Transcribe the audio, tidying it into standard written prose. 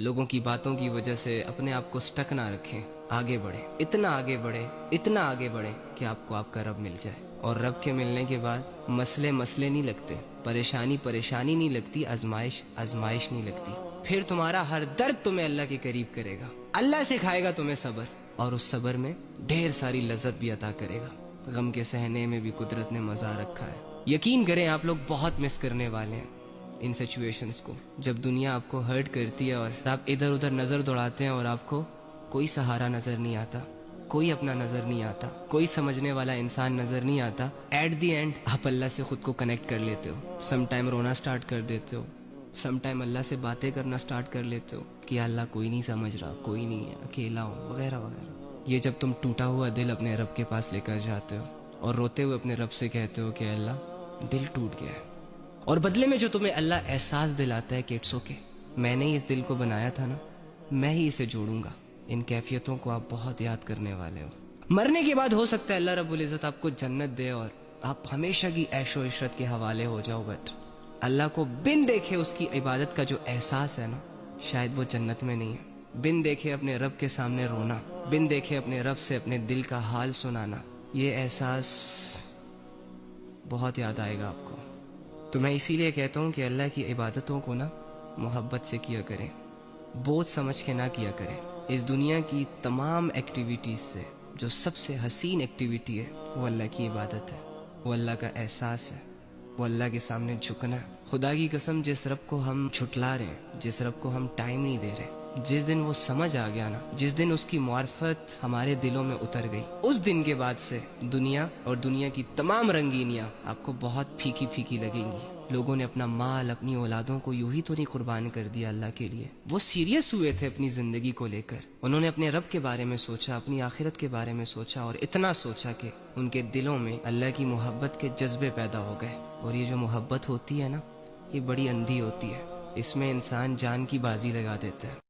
لوگوں کی باتوں کی وجہ سے اپنے آپ کو سٹک نہ رکھیں، آگے بڑھیں، اتنا آگے بڑھیں، اتنا آگے بڑھیں کہ آپ کو آپ کا رب مل جائے۔ اور رب کے ملنے کے بعد مسئلے نہیں لگتے، پریشانی نہیں لگتی، آزمائش نہیں لگتی۔ پھر تمہارا ہر درد تمہیں اللہ کے قریب کرے گا، اللہ سکھائے گا تمہیں صبر، اور اس صبر میں ڈھیر ساری لذت بھی عطا کرے گا۔ غم کے سہنے میں بھی قدرت نے مزہ رکھا ہے۔ یقین کریں آپ لوگ بہت مس کرنے والے ہیں ان سچویشنز کو، جب دنیا آپ کو ہرٹ کرتی ہے اور آپ ادھر ادھر نظر دوڑاتے ہیں اور آپ کو کوئی سہارا نظر نہیں آتا، کوئی اپنا نظر نہیں آتا، کوئی سمجھنے والا انسان نظر نہیں آتا۔ ایٹ دی اینڈ آپ اللہ سے خود کو کنیکٹ کر لیتے ہو، سم ٹائم رونا سٹارٹ کر دیتے ہو، سم ٹائم اللہ سے باتیں کرنا سٹارٹ کر لیتے ہو کہ اللہ کوئی نہیں سمجھ رہا، کوئی نہیں ہے، اکیلا ہوں، وغیرہ وغیرہ۔ یہ جب تم ٹوٹا ہوا دل اپنے رب کے پاس لے کر جاتے ہو اور روتے ہوئے اپنے رب سے کہتے ہو کہ اللہ دل ٹوٹ گیا ہے، اور بدلے میں جو تمہیں اللہ احساس دلاتا ہے کہ اٹس اوکے، میں نے اس دل کو بنایا تھا نا، میں ہی اسے جوڑوں گا، ان کیفیتوں کو آپ بہت یاد کرنے والے ہو۔ مرنے کے بعد ہو سکتا ہے اللہ رب العزت آپ کو جنت دے اور آپ ہمیشہ کی عیش و عشرت کے حوالے ہو جاؤ، بٹ اللہ کو بن دیکھے اس کی عبادت کا جو احساس ہے نا، شاید وہ جنت میں نہیں ہے۔ بن دیکھے اپنے رب کے سامنے رونا، بن دیکھے اپنے رب سے اپنے دل کا حال سنانا، یہ احساس بہت یاد آئے گا آپ کو۔ تو میں اسی لیے کہتا ہوں کہ اللہ کی عبادتوں کو نا محبت سے کیا کریں، بوجھ سمجھ کے نہ کیا کریں۔ اس دنیا کی تمام ایکٹیویٹیز سے جو سب سے حسین ایکٹیویٹی ہے وہ اللہ کی عبادت ہے، وہ اللہ کا احساس ہے، وہ اللہ کے سامنے جھکنا ہے۔ خدا کی قسم، جس رب کو ہم جھٹلا رہے ہیں، جس رب کو ہم ٹائم نہیں دے رہے، جس دن وہ سمجھ آ گیا نا، جس دن اس کی معرفت ہمارے دلوں میں اتر گئی، اس دن کے بعد سے دنیا اور دنیا کی تمام رنگینیاں آپ کو بہت پھیکی پھیکی لگیں گی۔ لوگوں نے اپنا مال، اپنی اولادوں کو یوں ہی تو نہیں قربان کر دیا اللہ کے لیے، وہ سیریس ہوئے تھے اپنی زندگی کو لے کر، انہوں نے اپنے رب کے بارے میں سوچا، اپنی آخرت کے بارے میں سوچا، اور اتنا سوچا کہ ان کے دلوں میں اللہ کی محبت کے جذبے پیدا ہو گئے۔ اور یہ جو محبت ہوتی ہے نا، یہ بڑی اندھی ہوتی ہے، اس میں انسان جان کی بازی لگا دیتا ہے۔